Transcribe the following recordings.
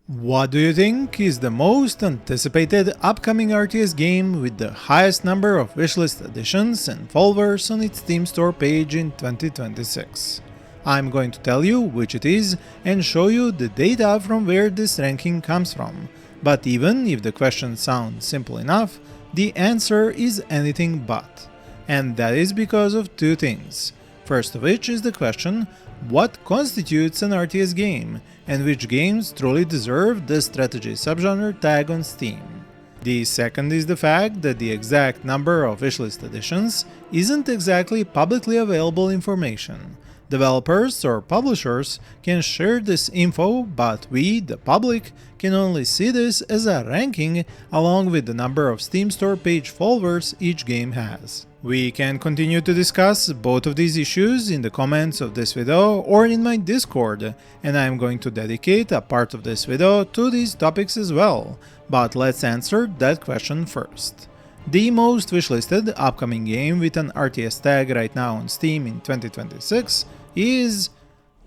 What do you think is the most anticipated upcoming RTS game with the highest number of wishlist additions and followers on its Steam store page in 2026? I'm going to tell you which it is and show you the data from where this ranking comes from. But even if the question sounds simple enough, the answer is anything but. And that is because of two things. First of which is the question, what constitutes an RTS game, and which games truly deserve the strategy subgenre tag on Steam. The second is the fact that the exact number of wishlist additions isn't exactly publicly available information. Developers or publishers can share this info, but we, the public, can only see this as a ranking along with the number of Steam store page followers each game has. We can continue to discuss both of these issues in the comments of this video or in my Discord, and I am going to dedicate a part of this video to these topics as well, but let's answer that question first. The most wishlisted upcoming game with an RTS tag right now on Steam in 2026 is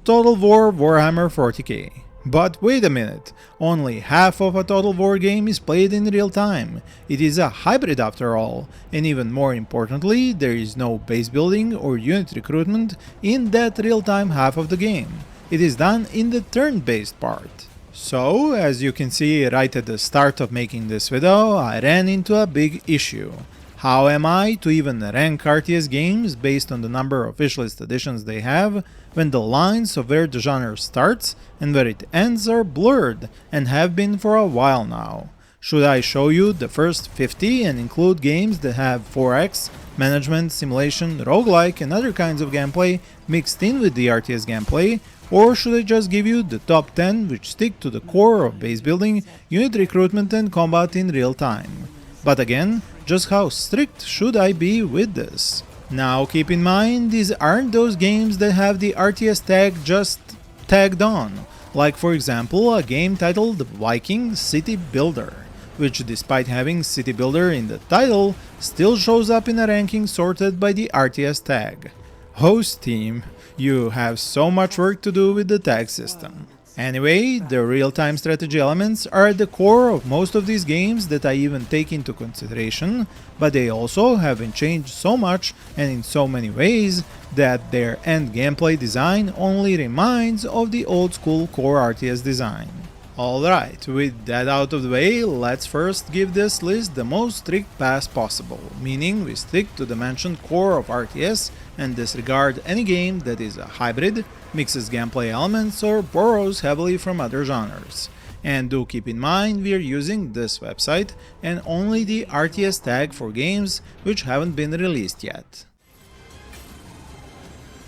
Total War Warhammer 40k. But wait a minute, only half of a Total War game is played in real time. It is a hybrid after all, and even more importantly, there is no base building or unit recruitment in that real-time half of the game. It is done in the turn-based part. So, as you can see right at the start of making this video, I ran into a big issue. How am I to even rank RTS games based on the number of wishlist additions they have, when the lines of where the genre starts and where it ends are blurred and have been for a while now? Should I show you the first 50 and include games that have 4X, management, simulation, roguelike and other kinds of gameplay mixed in with the RTS gameplay, or should I just give you the top 10 which stick to the core of base building, unit recruitment and combat in real time? But again, just how strict should I be with this? Now keep in mind, these aren't those games that have the RTS tag just tagged on, like for example a game titled Viking City Builder, which despite having City Builder in the title, still shows up in a ranking sorted by the RTS tag. Oh Steam, you have so much work to do with the tag system. Anyway, the real-time strategy elements are at the core of most of these games that I even take into consideration, but they also haven't changed so much and in so many ways that their end gameplay design only reminds of the old school core RTS design. Alright, with that out of the way, let's first give this list the most strict pass possible, meaning we stick to the mentioned core of RTS and disregard any game that is a hybrid, mixes gameplay elements or borrows heavily from other genres. And do keep in mind we are using this website and only the RTS tag for games which haven't been released yet.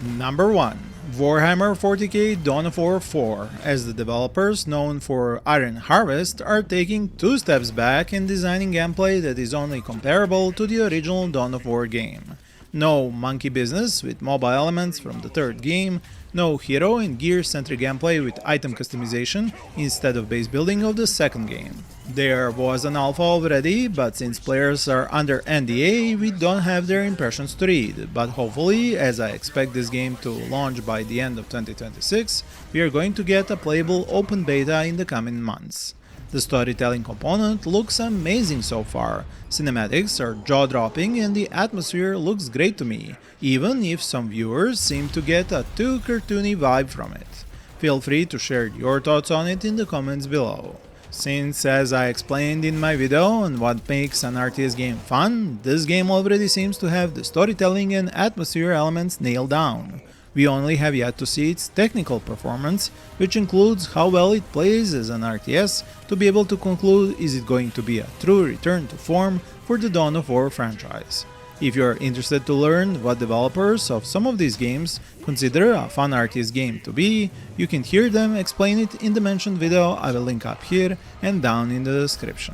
Number 1. Warhammer 40k Dawn of War 4, as the developers known for Iron Harvest are taking 2 steps back and designing gameplay that is only comparable to the original Dawn of War game. No monkey business with mobile elements from the third game, no hero and gear centric gameplay with item customization instead of base building of the second game. There was an alpha already, but since players are under NDA, we don't have their impressions to read, but hopefully, as I expect this game to launch by the end of 2026, we are going to get a playable open beta in the coming months. The storytelling component looks amazing so far, cinematics are jaw-dropping and the atmosphere looks great to me, even if some viewers seem to get a too cartoony vibe from it. Feel free to share your thoughts on it in the comments below. Since, as I explained in my video on what makes an RTS game fun, this game already seems to have the storytelling and atmosphere elements nailed down. We only have yet to see its technical performance, which includes how well it plays as an RTS, to be able to conclude is it going to be a true return to form for the Dawn of War franchise. If you are interested to learn what developers of some of these games consider a fun RTS game to be, you can hear them explain it in the mentioned video I will link up here and down in the description.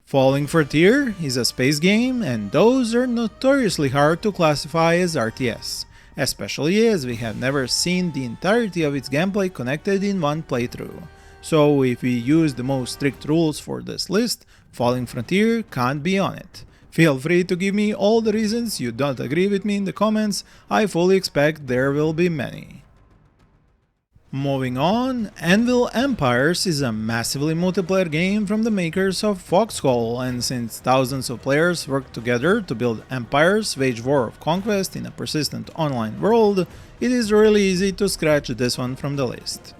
Falling Frontier is a space game, and those are notoriously hard to classify as RTS, especially as we have never seen the entirety of its gameplay connected in one playthrough. So if we use the most strict rules for this list, Falling Frontier can't be on it. Feel free to give me all the reasons you don't agree with me in the comments, I fully expect there will be many. Moving on, Anvil Empires is a massively multiplayer game from the makers of Foxhole, and since thousands of players work together to build empires, wage war of conquest in a persistent online world, it is really easy to scratch this one from the list.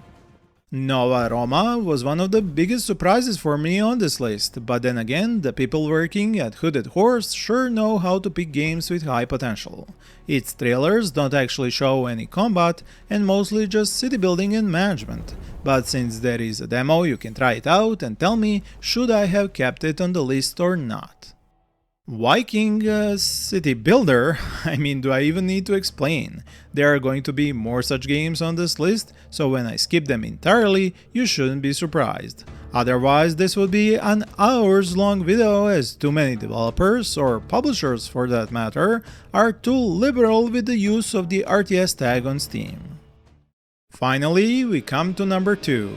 Nova Roma was one of the biggest surprises for me on this list, but then again, the people working at Hooded Horse sure know how to pick games with high potential. Its trailers don't actually show any combat and mostly just city building and management, but since there is a demo you can try it out and tell me should I have kept it on the list or not. Viking City Builder, I mean, do I even need to explain? There are going to be more such games on this list, so when I skip them entirely, you shouldn't be surprised. Otherwise, this would be an hours-long video, as too many developers, or publishers for that matter, are too liberal with the use of the RTS tag on Steam. Finally, we come to number 2,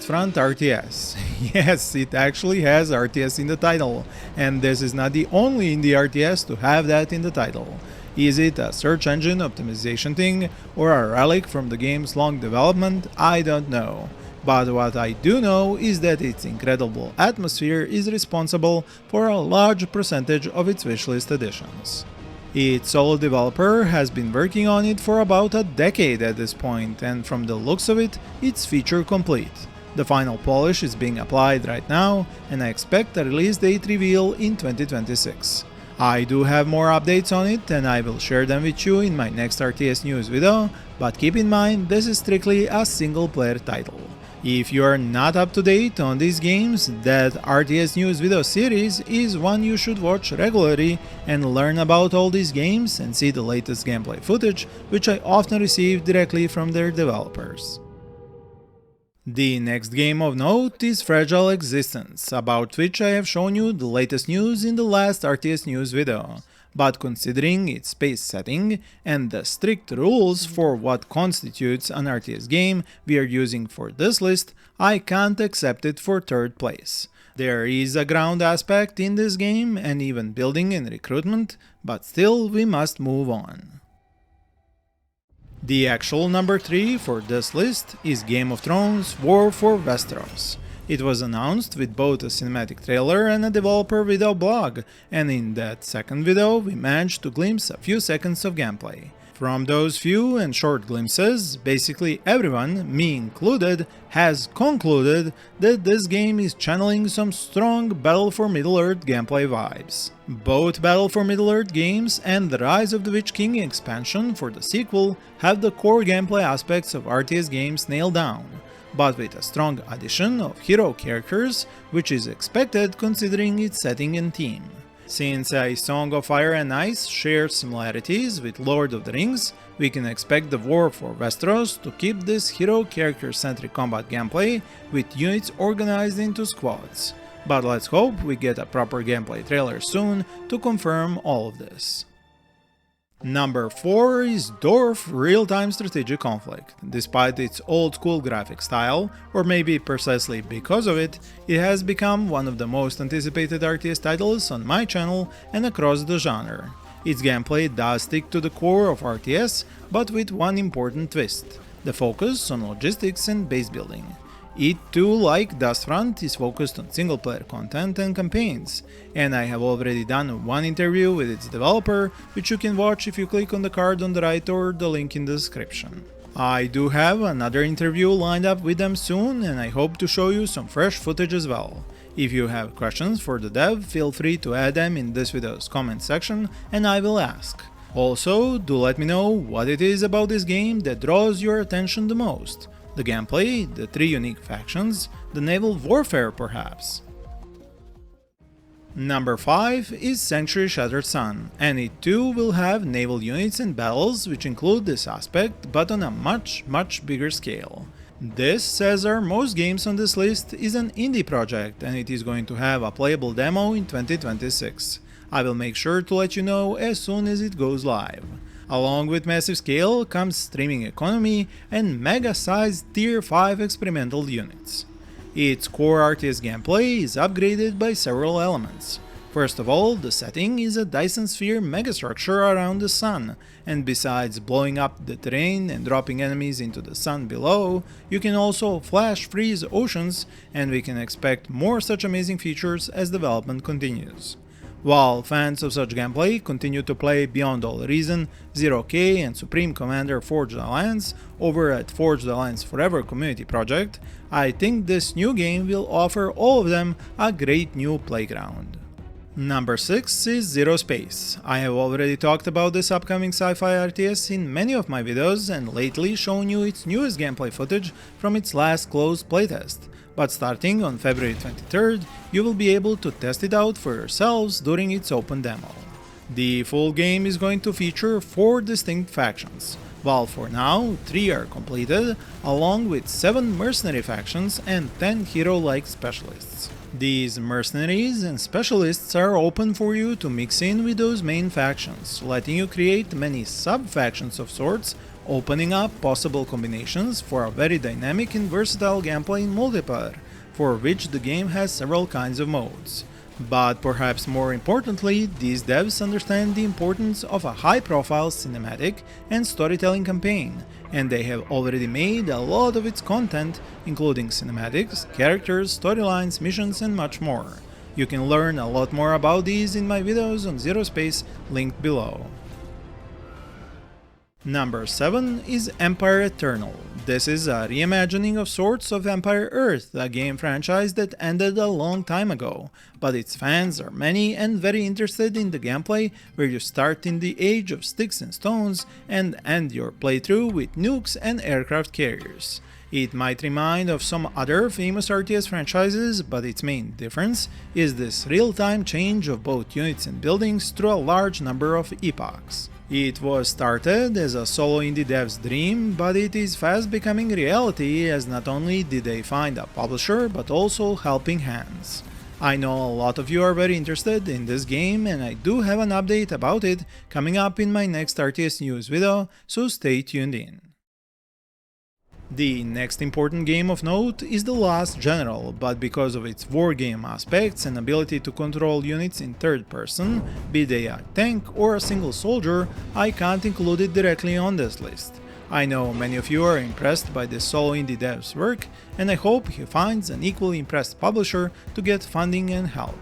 Front RTS. Yes, it actually has RTS in the title, and this is not the only indie RTS to have that in the title. Is it a search engine optimization thing, or a relic from the game's long development? I don't know. But what I do know is that its incredible atmosphere is responsible for a large percentage of its wishlist additions. Its solo developer has been working on it for about a decade at this point, and from the looks of it, it's feature complete. The final polish is being applied right now, and I expect a release date reveal in 2026. I do have more updates on it, and I will share them with you in my next RTS news video, but keep in mind this is strictly a single player title. If you are not up to date on these games, that RTS News video series is one you should watch regularly and learn about all these games and see the latest gameplay footage, which I often receive directly from their developers. The next game of note is Fragile Existence, about which I have shown you the latest news in the last RTS News video. But considering its space setting and the strict rules for what constitutes an RTS game we are using for this list, I can't accept it for third place. There is a ground aspect in this game and even building and recruitment, but still we must move on. The actual number 3 for this list is Game of Thrones War for Westeros. It was announced with both a cinematic trailer and a developer video blog, and in that second video we managed to glimpse a few seconds of gameplay. From those few and short glimpses, basically everyone, me included, has concluded that this game is channeling some strong Battle for Middle-earth gameplay vibes. Both Battle for Middle-earth games and the Rise of the Witch King expansion for the sequel have the core gameplay aspects of RTS games nailed down, but with a strong addition of hero characters, which is expected considering its setting and theme. Since A Song of Fire and Ice shares similarities with Lord of the Rings, we can expect the War for Westeros to keep this hero character-centric combat gameplay with units organized into squads. But let's hope we get a proper gameplay trailer soon to confirm all of this. Number 4 is D.O.R.F Real-Time Strategic Conflict. Despite its old-school graphic style, or maybe precisely because of it, it has become one of the most anticipated RTS titles on my channel and across the genre. Its gameplay does stick to the core of RTS, but with one important twist: the focus on logistics and base building. It too, like Front, is focused on single-player content and campaigns, and I have already done one interview with its developer, which you can watch if you click on the card on the right or the link in the description. I do have another interview lined up with them soon, and I hope to show you some fresh footage as well. If you have questions for the dev, feel free to add them in this video's comment section and I will ask. Also, do let me know what it is about this game that draws your attention the most. The gameplay, the 3 unique factions, the naval warfare perhaps. Number 5 is Sanctuary Shattered Sun, and it too will have naval units and battles which include this aspect, but on a much bigger scale. This, as are most games on this list, is an indie project and it is going to have a playable demo in 2026. I will make sure to let you know as soon as it goes live. Along with massive scale comes streaming economy and mega-sized Tier 5 experimental units. Its core RTS gameplay is upgraded by several elements. First of all, the setting is a Dyson sphere megastructure around the sun, and besides blowing up the terrain and dropping enemies into the sun below, you can also flash freeze oceans, and we can expect more such amazing features as development continues. While fans of such gameplay continue to play Beyond All Reason, Zero K and Supreme Commander Forged Alliance over at Forged Alliance Forever community project, I think this new game will offer all of them a great new playground. Number 6 is ZeroSpace. I have already talked about this upcoming sci-fi RTS in many of my videos and lately shown you its newest gameplay footage from its last closed playtest. But starting on February 23rd, you will be able to test it out for yourselves during its open demo. The full game is going to feature 4 distinct factions, while for now 3 are completed, along with 7 mercenary factions and 10 hero-like specialists. These mercenaries and specialists are open for you to mix in with those main factions, letting you create many sub-factions of sorts, opening up possible combinations for a very dynamic and versatile gameplay in multiplayer, for which the game has several kinds of modes. But perhaps more importantly, these devs understand the importance of a high-profile cinematic and storytelling campaign, and they have already made a lot of its content, including cinematics, characters, storylines, missions, and much more. You can learn a lot more about these in my videos on ZeroSpace, linked below. Number 7 is Empire Eternal. This is a reimagining of sorts of Empire Earth, a game franchise that ended a long time ago, but its fans are many and very interested in the gameplay where you start in the age of sticks and stones and end your playthrough with nukes and aircraft carriers. It might remind of some other famous RTS franchises, but its main difference is this real-time change of both units and buildings through a large number of epochs. It was started as a solo indie dev's dream, but it is fast becoming reality as not only did they find a publisher, but also helping hands. I know a lot of you are very interested in this game and I do have an update about it coming up in my next RTS news video, so stay tuned in. The next important game of note is The Last General, but because of its wargame aspects and ability to control units in third person, be they a tank or a single soldier, I can't include it directly on this list. I know many of you are impressed by this solo indie dev's work, and I hope he finds an equally impressed publisher to get funding and help.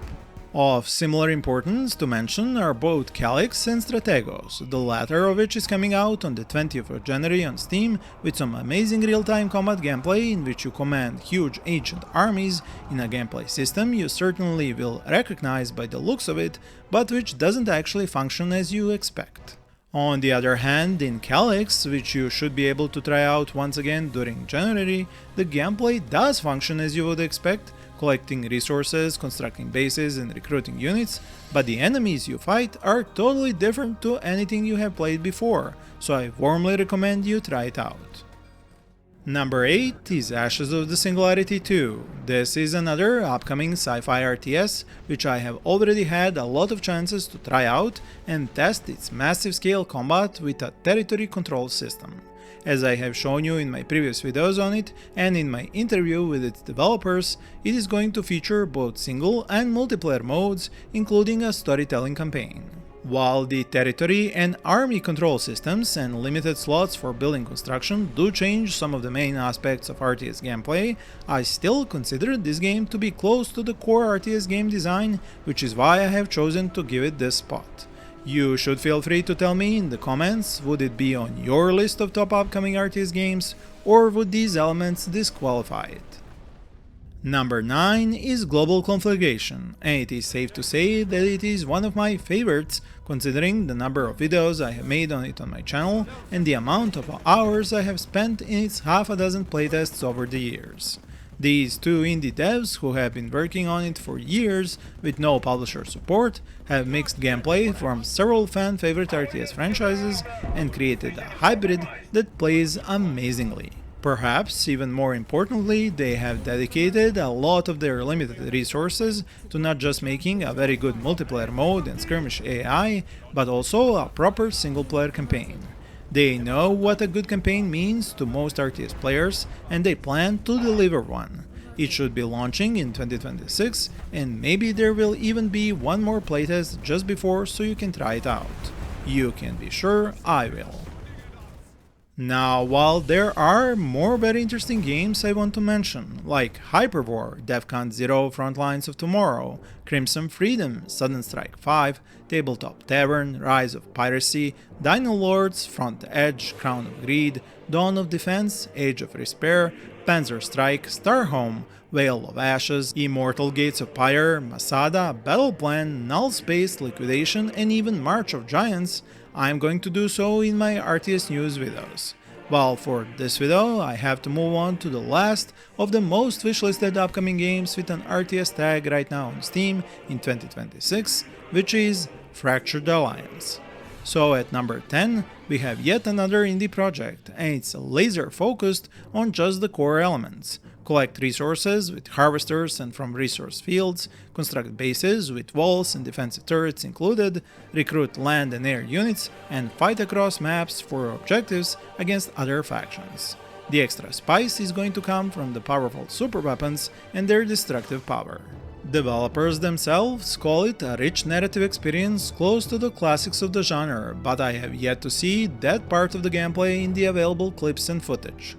Of similar importance to mention are both Calyx and Strategos, the latter of which is coming out on the 20th of January on Steam with some amazing real-time combat gameplay in which you command huge ancient armies in a gameplay system you certainly will recognize by the looks of it, but which doesn't actually function as you expect. On the other hand, in Calyx, which you should be able to try out once again during January, the gameplay does function as you would expect, collecting resources, constructing bases and recruiting units, but the enemies you fight are totally different to anything you have played before, so I warmly recommend you try it out. Number 8 is Ashes of the Singularity II. This is another upcoming sci-fi RTS, which I have already had a lot of chances to try out and test its massive scale combat with a territory control system. As I have shown you in my previous videos on it and in my interview with its developers, it is going to feature both single and multiplayer modes, including a storytelling campaign. While the territory and army control systems and limited slots for building construction do change some of the main aspects of RTS gameplay, I still consider this game to be close to the core RTS game design, which is why I have chosen to give it this spot. You should feel free to tell me in the comments, would it be on your list of top upcoming RTS games, or would these elements disqualify it? Number 9 is Global Conflagration, and it is safe to say that it is one of my favorites considering the number of videos I have made on it on my channel and the amount of hours I have spent in its half a dozen playtests over the years. These two indie devs, who have been working on it for years with no publisher support, have mixed gameplay from several fan-favorite RTS franchises and created a hybrid that plays amazingly. Perhaps even more importantly, they have dedicated a lot of their limited resources to not just making a very good multiplayer mode and skirmish AI, but also a proper single-player campaign. They know what a good campaign means to most RTS players, and they plan to deliver one. It should be launching in 2026, and maybe there will even be one more playtest just before so you can try it out. You can be sure I will. Now, while there are more very interesting games I want to mention, like Hyperwar, DEFCON 0 Frontlines of Tomorrow, Crimson Freedom, Sudden Strike 5, Tabletop Tavern, Rise of Piracy, Dino Lords, Front Edge, Crown of Greed, Dawn of Defense, Age of Despair, Panzer Strike, Starhome, Veil of Ashes, Immortal Gates of Pyre, Masada, Battle Plan, Null Space, Liquidation, and even March of Giants, I'm going to do so in my RTS news videos. Well, for this video, I have to move on to the last of the most wishlisted upcoming games with an RTS tag right now on Steam in 2026, which is Fractured Alliance. So at number 10, we have yet another indie project, and it's laser focused on just the core elements. Collect resources with harvesters and from resource fields, construct bases with walls and defensive turrets included, recruit land and air units, and fight across maps for objectives against other factions. The extra spice is going to come from the powerful super weapons and their destructive power. Developers themselves call it a rich narrative experience close to the classics of the genre, but I have yet to see that part of the gameplay in the available clips and footage.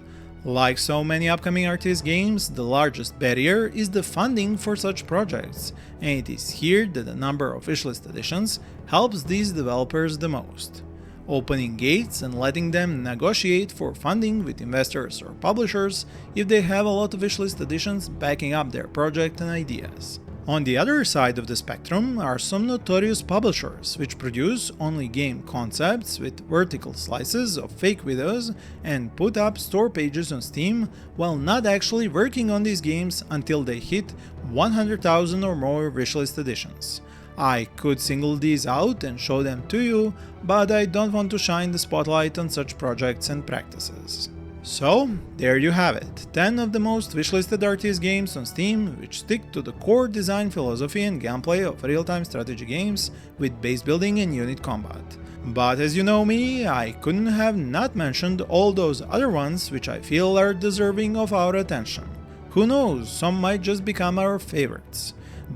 Like so many upcoming RTS games, the largest barrier is the funding for such projects, and it is here that the number of wishlist editions helps these developers the most. Opening gates and letting them negotiate for funding with investors or publishers if they have a lot of wishlist editions backing up their project and ideas. On the other side of the spectrum are some notorious publishers which produce only game concepts with vertical slices of fake videos and put up store pages on Steam while not actually working on these games until they hit 100,000 or more wishlist editions. I could single these out and show them to you, but I don't want to shine the spotlight on such projects and practices. So, there you have it, 10 of the most wishlisted RTS games on Steam which stick to the core design philosophy and gameplay of real-time strategy games with base building and unit combat. But as you know me, I couldn't have not mentioned all those other ones which I feel are deserving of our attention. Who knows, some might just become our favorites.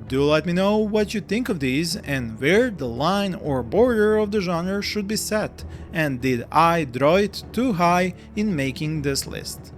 Do let me know what you think of these and where the line or border of the genre should be set, and did I draw it too high in making this list.